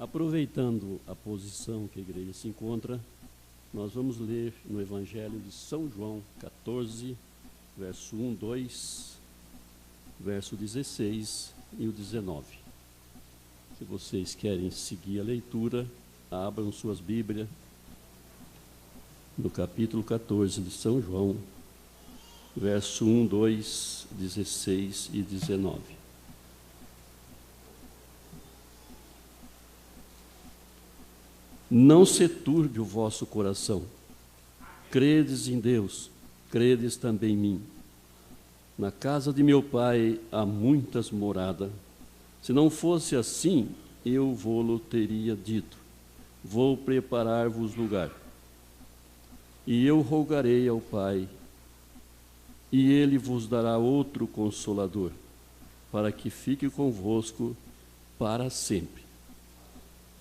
Aproveitando a posição que a igreja se encontra, nós vamos ler no Evangelho de São João 14, verso 1, 2, verso 16 e o 19. Se vocês querem seguir a leitura, abram suas Bíblias no capítulo 14 de São João, verso 1, 2, 16 e 19. Não se turbe o vosso coração. Credes em Deus, credes também em mim. Na casa de meu Pai há muitas moradas. Se não fosse assim, eu vô-lo teria dito: vou preparar-vos lugar. E eu rogarei ao Pai, e ele vos dará outro Consolador, para que fique convosco para sempre.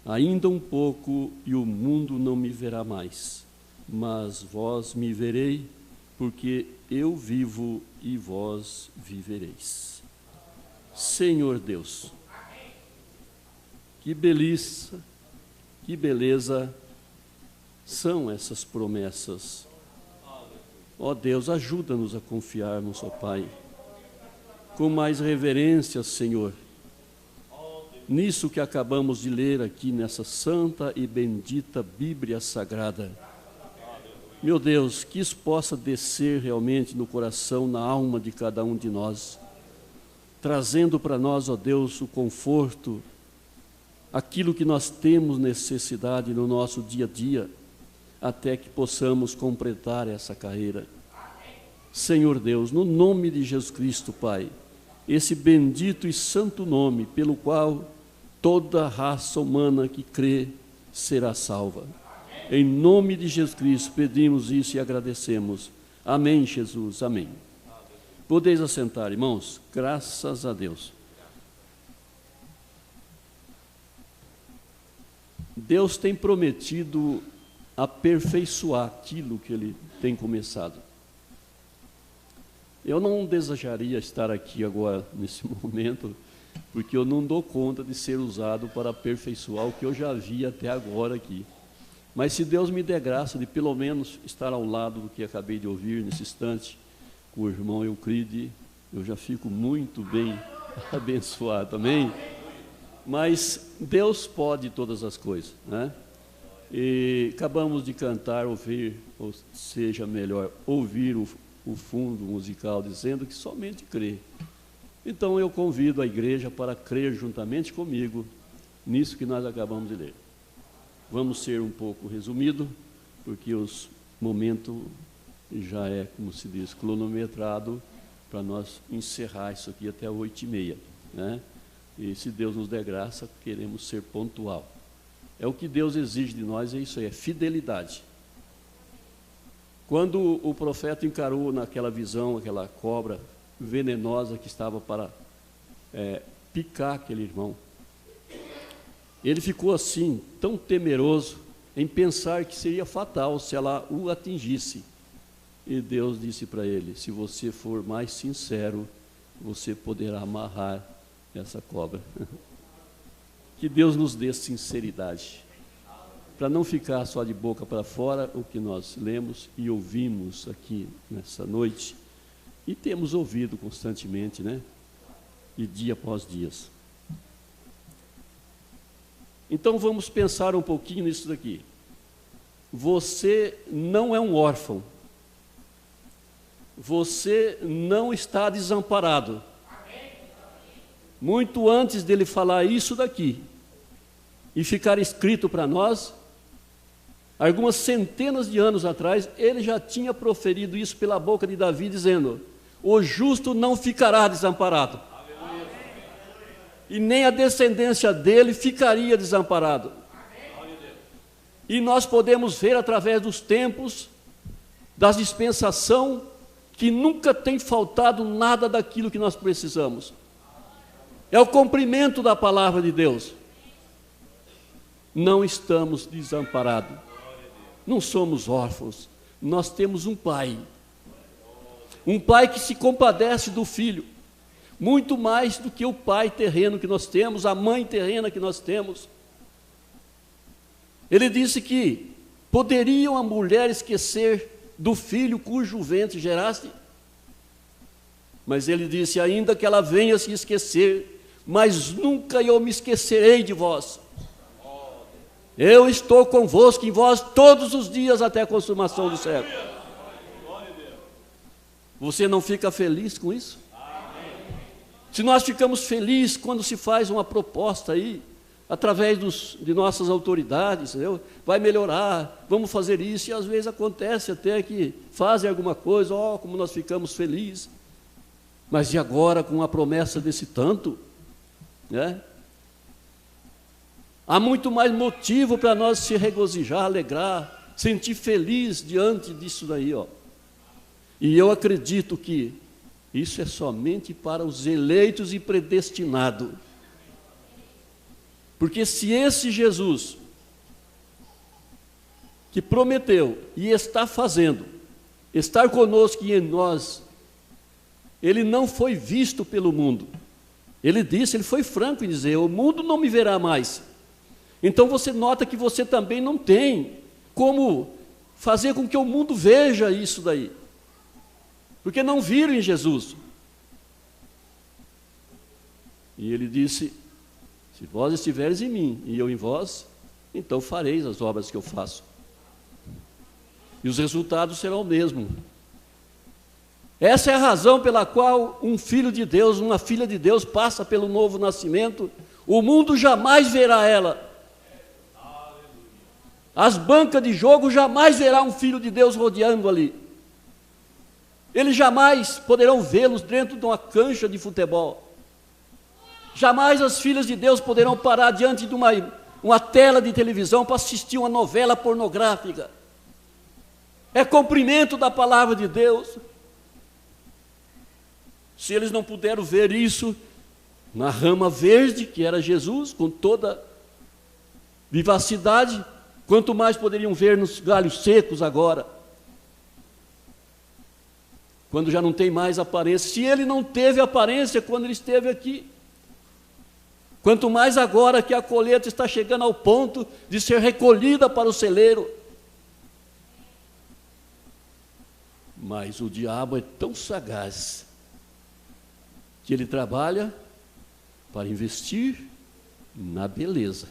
Ainda um pouco e o mundo não me verá mais, mas vós me verei, porque eu vivo e vós vivereis. Senhor Deus, que beleza são essas promessas. Ó Deus, ajuda-nos a confiarmos, ó Pai, com mais reverência, Senhor, nisso que acabamos de ler aqui nessa santa e bendita Bíblia Sagrada. Meu Deus, que isso possa descer realmente no coração, na alma de cada um de nós, trazendo para nós, ó Deus, o conforto, aquilo que nós temos necessidade no nosso dia a dia, até que possamos completar essa carreira. Senhor Deus, no nome de Jesus Cristo, Pai, esse bendito e santo nome pelo qual toda raça humana que crê será salva. Em nome de Jesus Cristo pedimos isso e agradecemos. Amém, Jesus, amém. Podeis assentar, irmãos, graças a Deus. Deus tem prometido aperfeiçoar aquilo que Ele tem começado. Eu não desejaria estar aqui agora, nesse momento, porque eu não dou conta de ser usado para aperfeiçoar o que eu já vi até agora aqui. Mas se Deus me der graça de pelo menos estar ao lado do que acabei de ouvir nesse instante, com o irmão Euclide, eu já fico muito bem abençoado, amém? Mas Deus pode todas as coisas, né? E acabamos de cantar, ouvir, ou seja, melhor, ouvir o fundo musical dizendo que somente crê. Então eu convido a igreja para crer juntamente comigo nisso que nós acabamos de ler. Vamos ser um pouco resumido, porque os momentos já é, como se diz, cronometrado para nós encerrar isso aqui até 8h30, né? E se Deus nos der graça, queremos ser pontual. É o que Deus exige de nós, é isso aí, é fidelidade. Quando o profeta encarou naquela visão, aquela cobra venenosa que estava para picar aquele irmão, ele ficou assim, tão temeroso em pensar que seria fatal se ela o atingisse. E Deus disse para ele: se você for mais sincero, você poderá amarrar essa cobra. Que Deus nos dê sinceridade, para não ficar só de boca para fora o que nós lemos e ouvimos aqui nessa noite, e temos ouvido constantemente, né? E dia após dia. Então vamos pensar um pouquinho nisso daqui. Você não é um órfão. Você não está desamparado. Muito antes dele falar isso daqui e ficar escrito para nós, algumas centenas de anos atrás, ele já tinha proferido isso pela boca de Davi, dizendo: o justo não ficará desamparado, e nem a descendência dele ficaria desamparado. E nós podemos ver através dos tempos, da dispensação, que nunca tem faltado nada daquilo que nós precisamos. É o cumprimento da palavra de Deus. Não estamos desamparados, não somos órfãos, nós temos um Pai que se compadece do filho, muito mais do que o pai terreno que nós temos, a mãe terrena que nós temos. Ele disse que poderiam a mulher esquecer do filho cujo ventre geraste? Mas ele disse, ainda que ela venha se esquecer, mas nunca eu me esquecerei de vós. Eu estou convosco em vós todos os dias até a consumação do século. Você não fica feliz com isso? Se nós ficamos felizes quando se faz uma proposta aí, através de nossas autoridades, entendeu? Vai melhorar, vamos fazer isso, e às vezes acontece até que fazem alguma coisa, como nós ficamos felizes. Mas e agora com a promessa desse tanto, né? Há muito mais motivo para nós se regozijar, alegrar, sentir feliz diante disso daí, ó. E eu acredito que isso é somente para os eleitos e predestinados. Porque se esse Jesus, que prometeu e está fazendo, estar conosco e em nós, ele não foi visto pelo mundo. Ele disse, ele foi franco em dizer, o mundo não me verá mais. Então você nota que você também não tem como fazer com que o mundo veja isso daí. Porque não viram em Jesus. E ele disse, se vós estiveres em mim e eu em vós, então fareis as obras que eu faço. E os resultados serão o mesmo. Essa é a razão pela qual um filho de Deus, uma filha de Deus passa pelo novo nascimento. O mundo jamais verá ela. As bancas de jogo jamais verá um filho de Deus rodeando ali. Eles jamais poderão vê-los dentro de uma cancha de futebol. Jamais as filhas de Deus poderão parar diante de uma tela de televisão para assistir uma novela pornográfica. É cumprimento da palavra de Deus. Se eles não puderam ver isso na rama verde, que era Jesus, com toda vivacidade, quanto mais poderiam ver nos galhos secos agora, quando já não tem mais aparência. Se ele não teve aparência quando ele esteve aqui, quanto mais agora que a colheita está chegando ao ponto de ser recolhida para o celeiro. Mas o diabo é tão sagaz que ele trabalha para investir na beleza.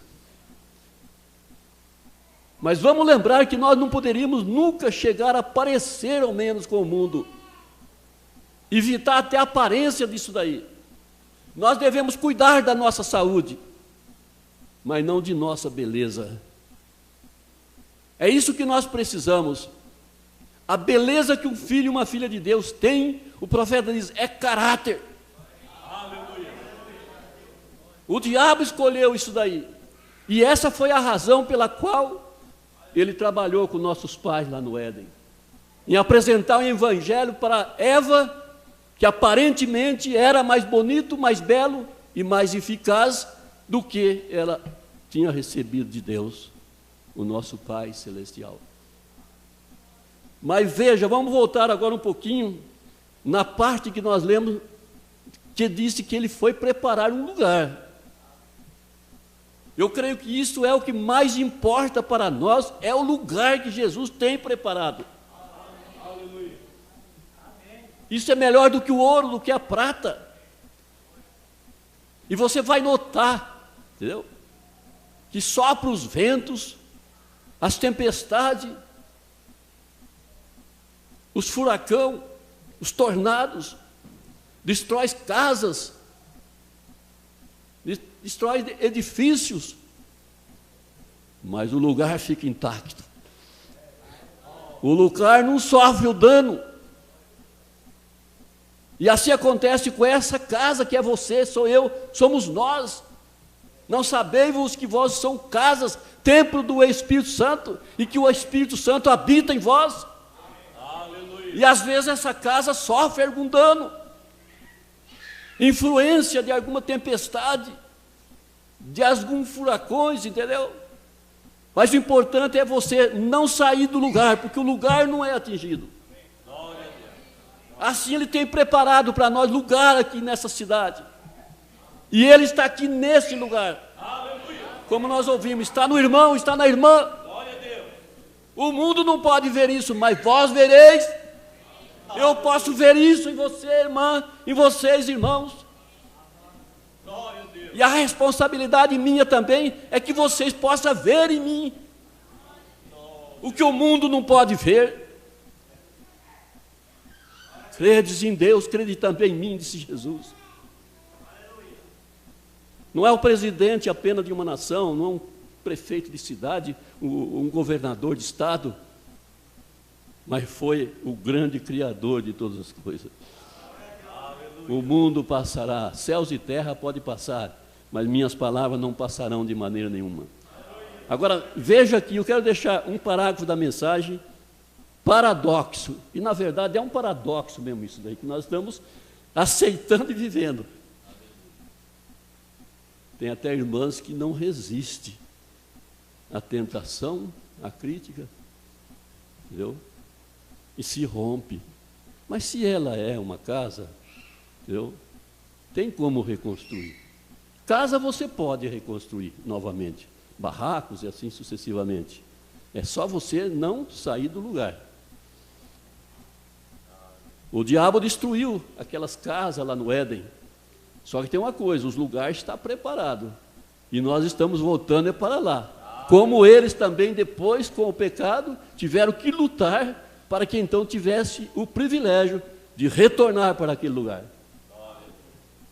Mas vamos lembrar que nós não poderíamos nunca chegar a parecer ao menos com o mundo, evitar até a aparência disso daí. Nós devemos cuidar da nossa saúde, mas não de nossa beleza. É isso que nós precisamos. A beleza que um filho e uma filha de Deus tem, o profeta diz, é caráter. O diabo escolheu isso daí. E essa foi a razão pela qual ele trabalhou com nossos pais lá no Éden, em apresentar o evangelho para Eva, que aparentemente era mais bonito, mais belo e mais eficaz do que ela tinha recebido de Deus, o nosso Pai Celestial. Mas veja, vamos voltar agora um pouquinho na parte que nós lemos, que disse que ele foi preparar um lugar. Eu creio que isso é o que mais importa para nós, é o lugar que Jesus tem preparado. Isso é melhor do que o ouro, do que a prata. E você vai notar, entendeu? Que sopra os ventos, as tempestades, os furacões, os tornados, destrói casas, destrói edifícios, mas o lugar fica intacto. O lugar não sofre o dano. E assim acontece com essa casa que é você, sou eu, somos nós. Não sabeis-vos que vós são casas, templo do Espírito Santo, e que o Espírito Santo habita em vós? Aleluia. E às vezes essa casa sofre algum dano, influência de alguma tempestade, de alguns furacões, entendeu? Mas o importante é você não sair do lugar, porque o lugar não é atingido. Assim ele tem preparado para nós lugar aqui nessa cidade. E ele está aqui nesse lugar. Como nós ouvimos, está no irmão, está na irmã. O mundo não pode ver isso, mas vós vereis. Eu posso ver isso em você, irmã, em vocês, irmãos. E a responsabilidade minha também é que vocês possam ver em mim o que o mundo não pode ver. Credes em Deus, crede também em mim, disse Jesus. Não é o presidente apenas de uma nação, não é um prefeito de cidade, um governador de estado, mas foi o grande Criador de todas as coisas. O mundo passará, céus e terra pode passar, mas minhas palavras não passarão de maneira nenhuma. Agora, veja aqui, eu quero deixar um parágrafo da mensagem, paradoxo, e na verdade é um paradoxo mesmo isso daí, que nós estamos aceitando e vivendo. Tem até irmãs que não resistem à tentação, à crítica, entendeu? E se rompe. Mas se ela é uma casa, entendeu? Tem como reconstruir. Casa você pode reconstruir novamente, barracos e assim sucessivamente. É só você não sair do lugar. O diabo destruiu aquelas casas lá no Éden. Só que tem uma coisa, os lugares estão preparados. E nós estamos voltando para lá. Como eles também, depois, com o pecado, tiveram que lutar para que então tivesse o privilégio de retornar para aquele lugar.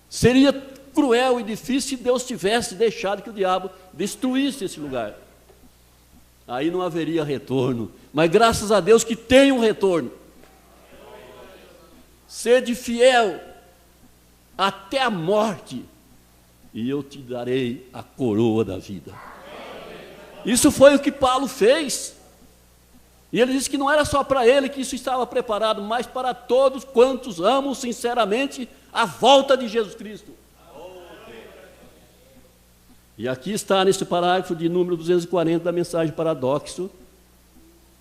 Seria cruel e difícil se Deus tivesse deixado que o diabo destruísse esse lugar. Aí não haveria retorno. Mas graças a Deus que tem um retorno. Sede fiel até a morte, e eu te darei a coroa da vida. Isso foi o que Paulo fez. E ele disse que não era só para ele que isso estava preparado, mas para todos quantos amam sinceramente a volta de Jesus Cristo. E aqui está, nesse parágrafo de número 240 da mensagem Paradoxo,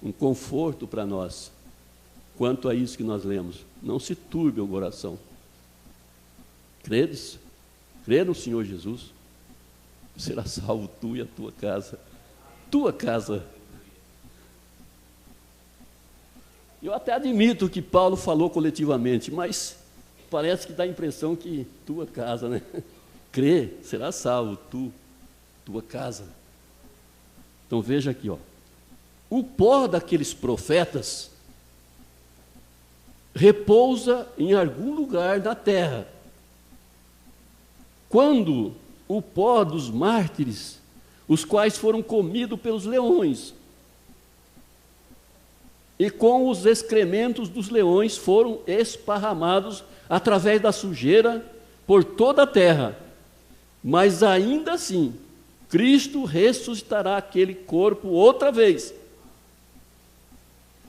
um conforto para nós, quanto a isso que nós lemos. Não se turbe o coração. Credes? Crê no Senhor Jesus, será salvo tu e a tua casa. Tua casa. Eu até admito que Paulo falou coletivamente, mas parece que dá a impressão que tua casa, né? Crê, será salvo tu, tua casa. Então veja aqui, ó. O pó daqueles profetas repousa em algum lugar na terra. Quando o pó dos mártires, os quais foram comidos pelos leões, e com os excrementos dos leões foram esparramados através da sujeira por toda a terra. Mas ainda assim, Cristo ressuscitará aquele corpo outra vez.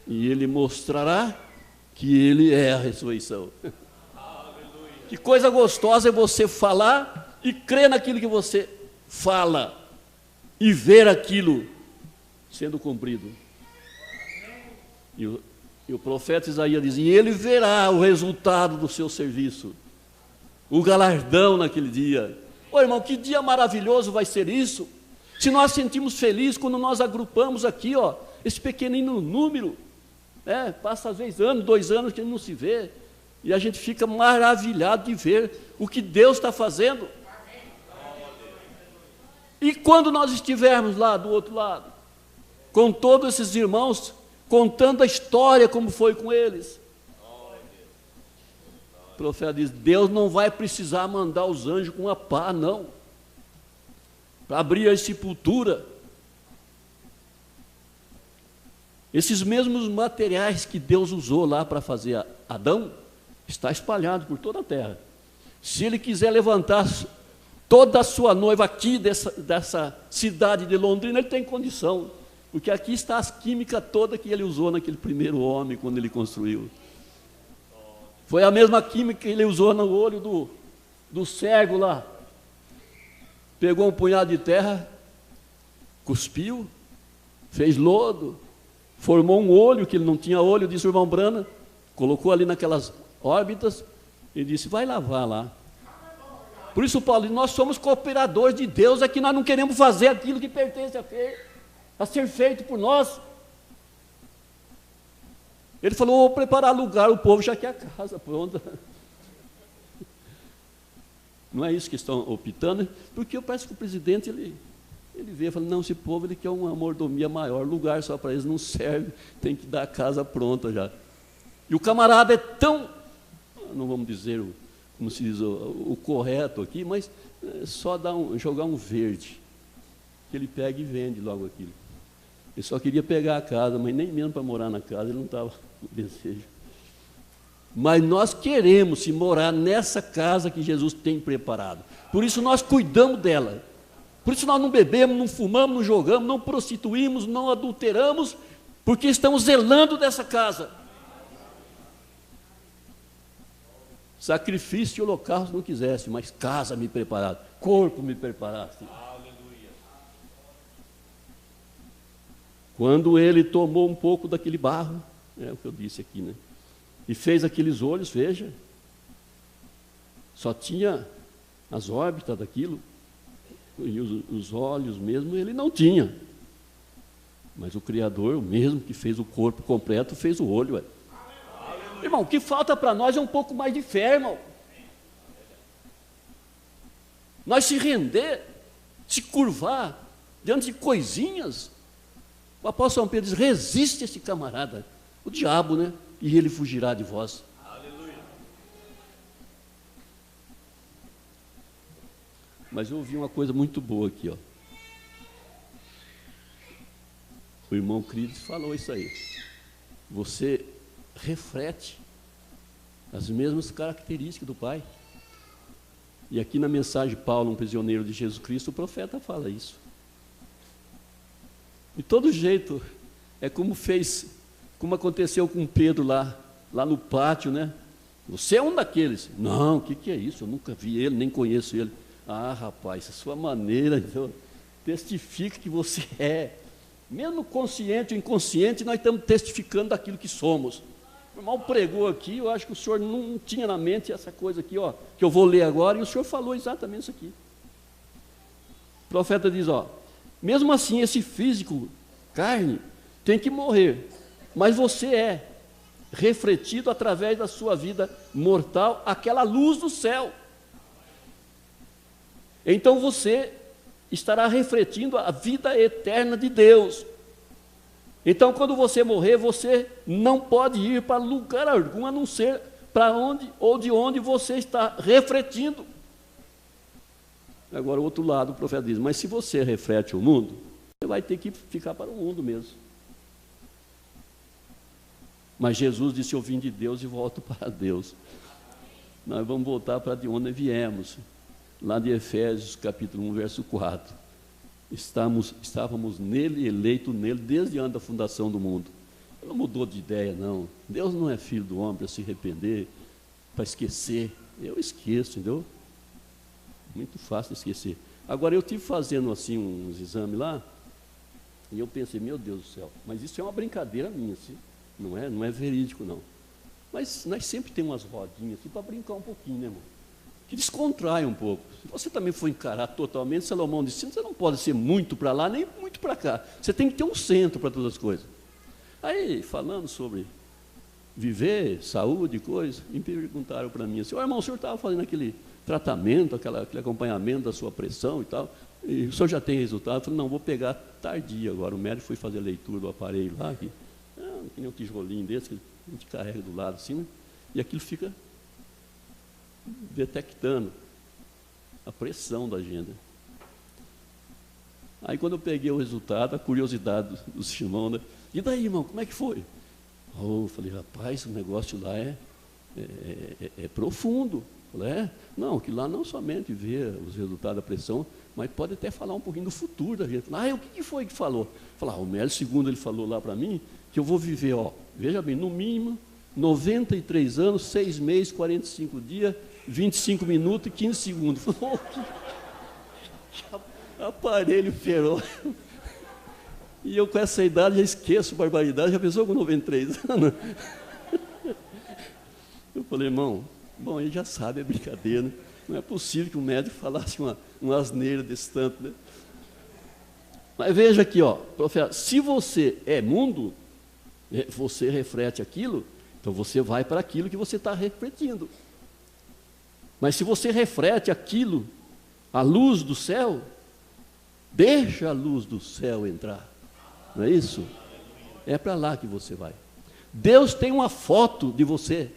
E Ele mostrará que Ele é a ressurreição. Que coisa gostosa é você falar e crer naquilo que você fala e ver aquilo sendo cumprido. E o profeta Isaías diz, e ele verá o resultado do seu serviço, o galardão naquele dia. Ô irmão, que dia maravilhoso vai ser isso, se nós sentimos feliz quando nós agrupamos aqui, ó, esse pequenino número, passa às vezes ano, 2 anos que ele não se vê, e a gente fica maravilhado de ver o que Deus está fazendo. E quando nós estivermos lá do outro lado, com todos esses irmãos, contando a história como foi com eles, o profeta diz, Deus não vai precisar mandar os anjos com a pá, não, para abrir a sepultura. Esses mesmos materiais que Deus usou lá para fazer Adão, está espalhado por toda a terra. Se Ele quiser levantar toda a sua noiva aqui dessa cidade de Londrina, Ele tem condição, porque aqui está as químicas toda que Ele usou naquele primeiro homem, quando Ele construiu. Foi a mesma química que Ele usou no olho do cego lá. Pegou um punhado de terra, cuspiu, fez lodo, formou um olho, que ele não tinha olho, disse o irmão Brana, colocou ali naquelas órbitas e disse, vai lavar lá. Por isso, Paulo, nós somos cooperadores de Deus, é que nós não queremos fazer aquilo que pertence a ser feito por nós. Ele falou, vou preparar lugar, o povo já quer a casa pronta. Não é isso que estão optando, porque parece que o presidente, ele vê, fala, não, esse povo ele quer uma mordomia maior, lugar só para eles não serve, tem que dar a casa pronta já. E o camarada é tão, não vamos dizer, como se diz, o correto aqui, mas só jogar um verde, que ele pega e vende logo aquilo. Ele só queria pegar a casa, mas nem mesmo para morar na casa, ele não estava com desejo. Mas nós queremos se morar nessa casa que Jesus tem preparado. Por isso nós cuidamos dela. Por isso nós não bebemos, não fumamos, não jogamos, não prostituímos, não adulteramos, porque estamos zelando dessa casa. Sacrifício e holocausto não quisesse, mas casa me preparasse, corpo me preparasse. Aleluia. Quando ele tomou um pouco daquele barro, é o que eu disse aqui, né? E fez aqueles olhos, veja, só tinha as órbitas daquilo, e os olhos mesmo ele não tinha. Mas o Criador, o mesmo que fez o corpo completo, fez o olho. Irmão, o que falta para nós é um pouco mais de fé, irmão. Nós se render, se curvar diante de coisinhas. O apóstolo São Pedro diz, resiste esse camarada, o diabo, né? E ele fugirá de vós. Aleluia. Mas eu ouvi uma coisa muito boa aqui, ó. O irmão Crides falou isso aí. Você reflete as mesmas características do Pai. E aqui na mensagem de Paulo, um prisioneiro de Jesus Cristo, o profeta fala isso. De todo jeito, é como aconteceu com Pedro lá no pátio, né? Você é um daqueles. Não, o que é isso? Eu nunca vi ele, nem conheço ele. Ah, rapaz, a sua maneira, então, testifica que você é. Mesmo consciente ou inconsciente, nós estamos testificando daquilo que somos. O irmão pregou aqui, eu acho que o senhor não tinha na mente essa coisa aqui, ó, que eu vou ler agora, e o senhor falou exatamente isso aqui. O profeta diz, ó, mesmo assim, esse físico, carne, tem que morrer, mas você é refletido através da sua vida mortal, aquela luz do céu. Então você estará refletindo a vida eterna de Deus. Então, quando você morrer, você não pode ir para lugar algum, a não ser para onde ou de onde você está refletindo. Agora, o outro lado, o profeta diz, mas se você reflete o mundo, você vai ter que ficar para o mundo mesmo. Mas Jesus disse, eu vim de Deus e volto para Deus. Nós vamos voltar para de onde viemos. Lá de Efésios, capítulo 1, verso 4. Estávamos nele, eleito nele, desde antes da fundação do mundo. Ele não mudou de ideia, não. Deus não é filho do homem para se arrepender, para esquecer. Eu esqueço, entendeu? Muito fácil de esquecer. Agora, eu estive fazendo assim uns exames lá, e eu pensei, meu Deus do céu, mas isso é uma brincadeira minha, assim, não é verídico, não. Mas nós sempre temos umas rodinhas assim, para brincar um pouquinho, né, irmão? Que descontrai um pouco. Se você também for encarar totalmente, Salomão disse, você não pode ser muito para lá, nem muito para cá. Você tem que ter um centro para todas as coisas. Aí, falando sobre viver, saúde, coisa, me perguntaram para mim assim, irmão, o senhor estava fazendo aquele tratamento, aquele acompanhamento da sua pressão e tal, e o senhor já tem resultado? Eu falei, não, vou pegar tardia agora. O médico foi fazer a leitura do aparelho lá, que tem um tijolinho desse, que a gente carrega do lado assim, né? E aquilo fica detectando a pressão da gente. Aí quando eu peguei o resultado, a curiosidade do Simão, né? E daí, irmão, como é que foi? Eu falei, rapaz, o negócio lá é profundo. Eu falei, não, que lá não somente vê os resultados da pressão, mas pode até falar um pouquinho do futuro da gente. O que foi que falou? Falar, o médico, segundo ele falou lá para mim, que eu vou viver, veja bem, no mínimo 93 anos, 6 meses, 45 dias, 25 minutos e 15 segundos. Que aparelho feroz. E eu com essa idade já esqueço barbaridade, já pensou com 93 anos? Eu falei, irmão, bom, ele já sabe, é brincadeira, né? Não é possível que um médico falasse uma asneira desse tanto, né? Mas veja aqui, profeta, se você é mundo, Você reflete aquilo, então você vai para aquilo que você está refletindo. Mas se você reflete aquilo, a luz do céu, deixa a luz do céu entrar. Não é isso? É para lá que você vai. Deus tem uma foto de você.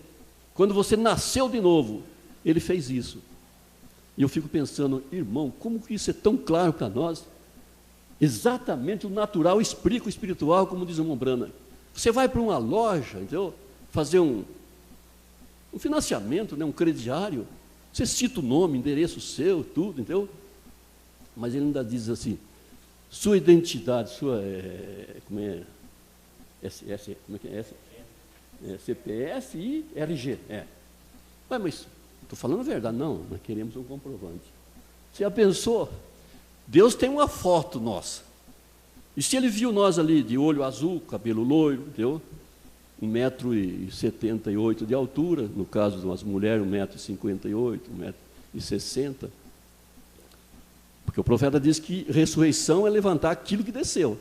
Quando você nasceu de novo, Ele fez isso. E eu fico pensando, irmão, como que isso é tão claro para nós? Exatamente o natural explica o espiritual, como diz o Mombrana. Você vai para uma loja, entendeu? Fazer um financiamento, né? Um crediário. Você cita o nome, endereço seu, tudo, entendeu? Mas ele ainda diz assim, sua identidade, sua, como é CPF e RG. Ué, mas estou falando a verdade. Não, nós queremos um comprovante. Você já pensou? Deus tem uma foto nossa. E se Ele viu nós ali de olho azul, cabelo loiro, entendeu? 1,78 m de altura, no caso de umas mulheres, 1,58 m, 1,60 m. Porque o profeta diz que ressurreição é levantar aquilo que desceu.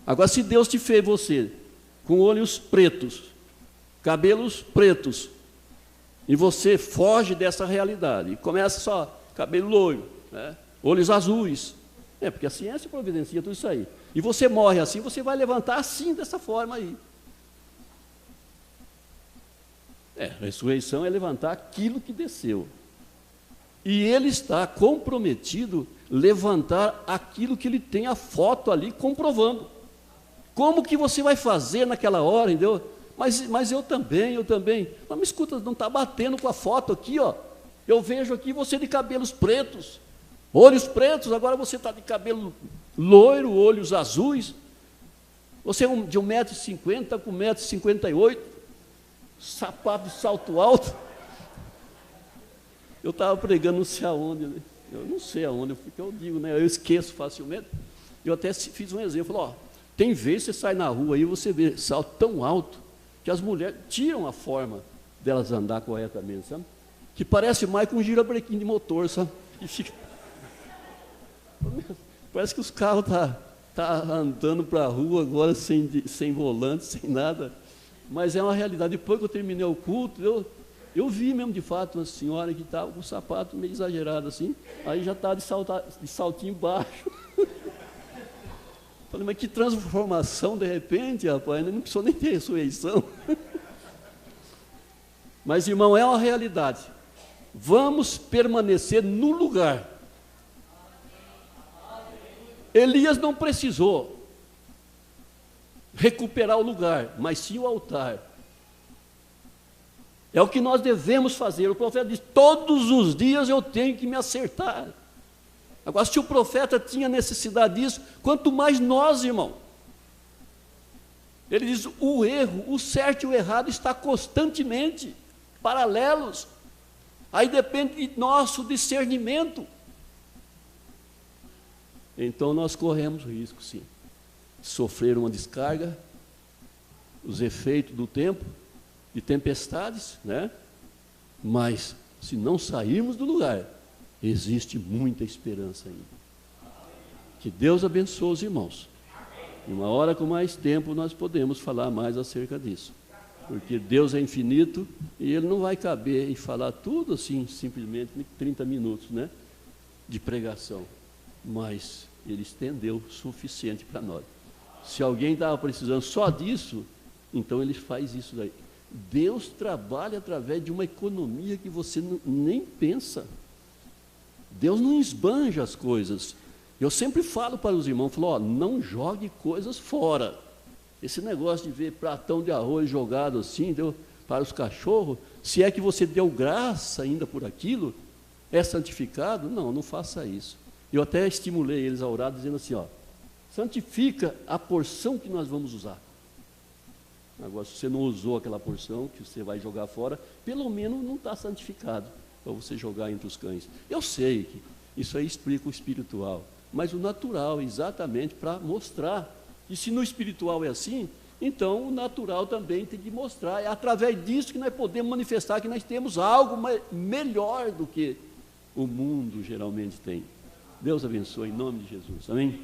Agora, se Deus te fez você com olhos pretos, cabelos pretos, e você foge dessa realidade, e começa só cabelo loiro, né? Olhos azuis, porque a ciência providencia tudo isso aí, e você morre assim, você vai levantar assim, dessa forma aí. Ressurreição é levantar aquilo que desceu. E Ele está comprometido levantar aquilo que Ele tem a foto ali comprovando. Como que você vai fazer naquela hora, entendeu? Mas eu também. Mas me escuta, não está batendo com a foto aqui, ó. Eu vejo aqui você de cabelos pretos, olhos pretos, agora você está de cabelo loiro, olhos azuis. Você é de 1,50 m com 1,58 m, sapato de salto alto. Eu estava pregando não sei aonde, né? Eu não sei aonde, porque eu digo, né? Eu esqueço facilmente. Eu até fiz um exemplo, falei, tem vezes que você sai na rua aí, você vê salto tão alto, que as mulheres tiram a forma delas andar corretamente, sabe? Que parece mais com um girabrequim de motor, sabe? E fica... Parece que os carros tá andando para a rua agora sem volante, sem nada. Mas é uma realidade. Depois que eu terminei o culto, eu vi mesmo, de fato, uma senhora que estava com o sapato meio exagerado assim, aí já está de saltinho baixo. Falei, mas que transformação de repente, rapaz, não precisou nem ter ressurreição. Mas, irmão, é uma realidade. Vamos permanecer no lugar. Elias não precisou recuperar o lugar, mas sim o altar. É o que nós devemos fazer. O profeta diz, todos os dias eu tenho que me acertar. Agora, se o profeta tinha necessidade disso, quanto mais nós, irmão. Ele diz, o erro, o certo e o errado está constantemente paralelos. Aí depende de nosso discernimento. Então nós corremos risco, sim, de sofrer uma descarga, os efeitos do tempo, de tempestades, né? Mas, se não sairmos do lugar, existe muita esperança ainda. Que Deus abençoe os irmãos. Em uma hora com mais tempo, nós podemos falar mais acerca disso. Porque Deus é infinito e Ele não vai caber em falar tudo assim, simplesmente em 30 minutos, né? De pregação. Mas Ele estendeu o suficiente para nós. Se alguém estava precisando só disso, então Ele faz isso daí. Deus trabalha através de uma economia que você nem pensa. Deus não esbanja as coisas. Eu sempre falo para os irmãos, não jogue coisas fora. Esse negócio de ver pratão de arroz jogado assim, para os cachorros, se é que você deu graça ainda por aquilo, é santificado? Não faça isso. Eu até estimulei eles a orar, dizendo assim, santifica a porção que nós vamos usar. Agora, se você não usou aquela porção que você vai jogar fora, pelo menos não está santificado para você jogar entre os cães. Eu sei que isso aí explica o espiritual, mas o natural, exatamente para mostrar. E se no espiritual é assim, então o natural também tem que mostrar. É através disso que nós podemos manifestar que nós temos algo melhor do que o mundo geralmente tem. Deus abençoe em nome de Jesus. Amém?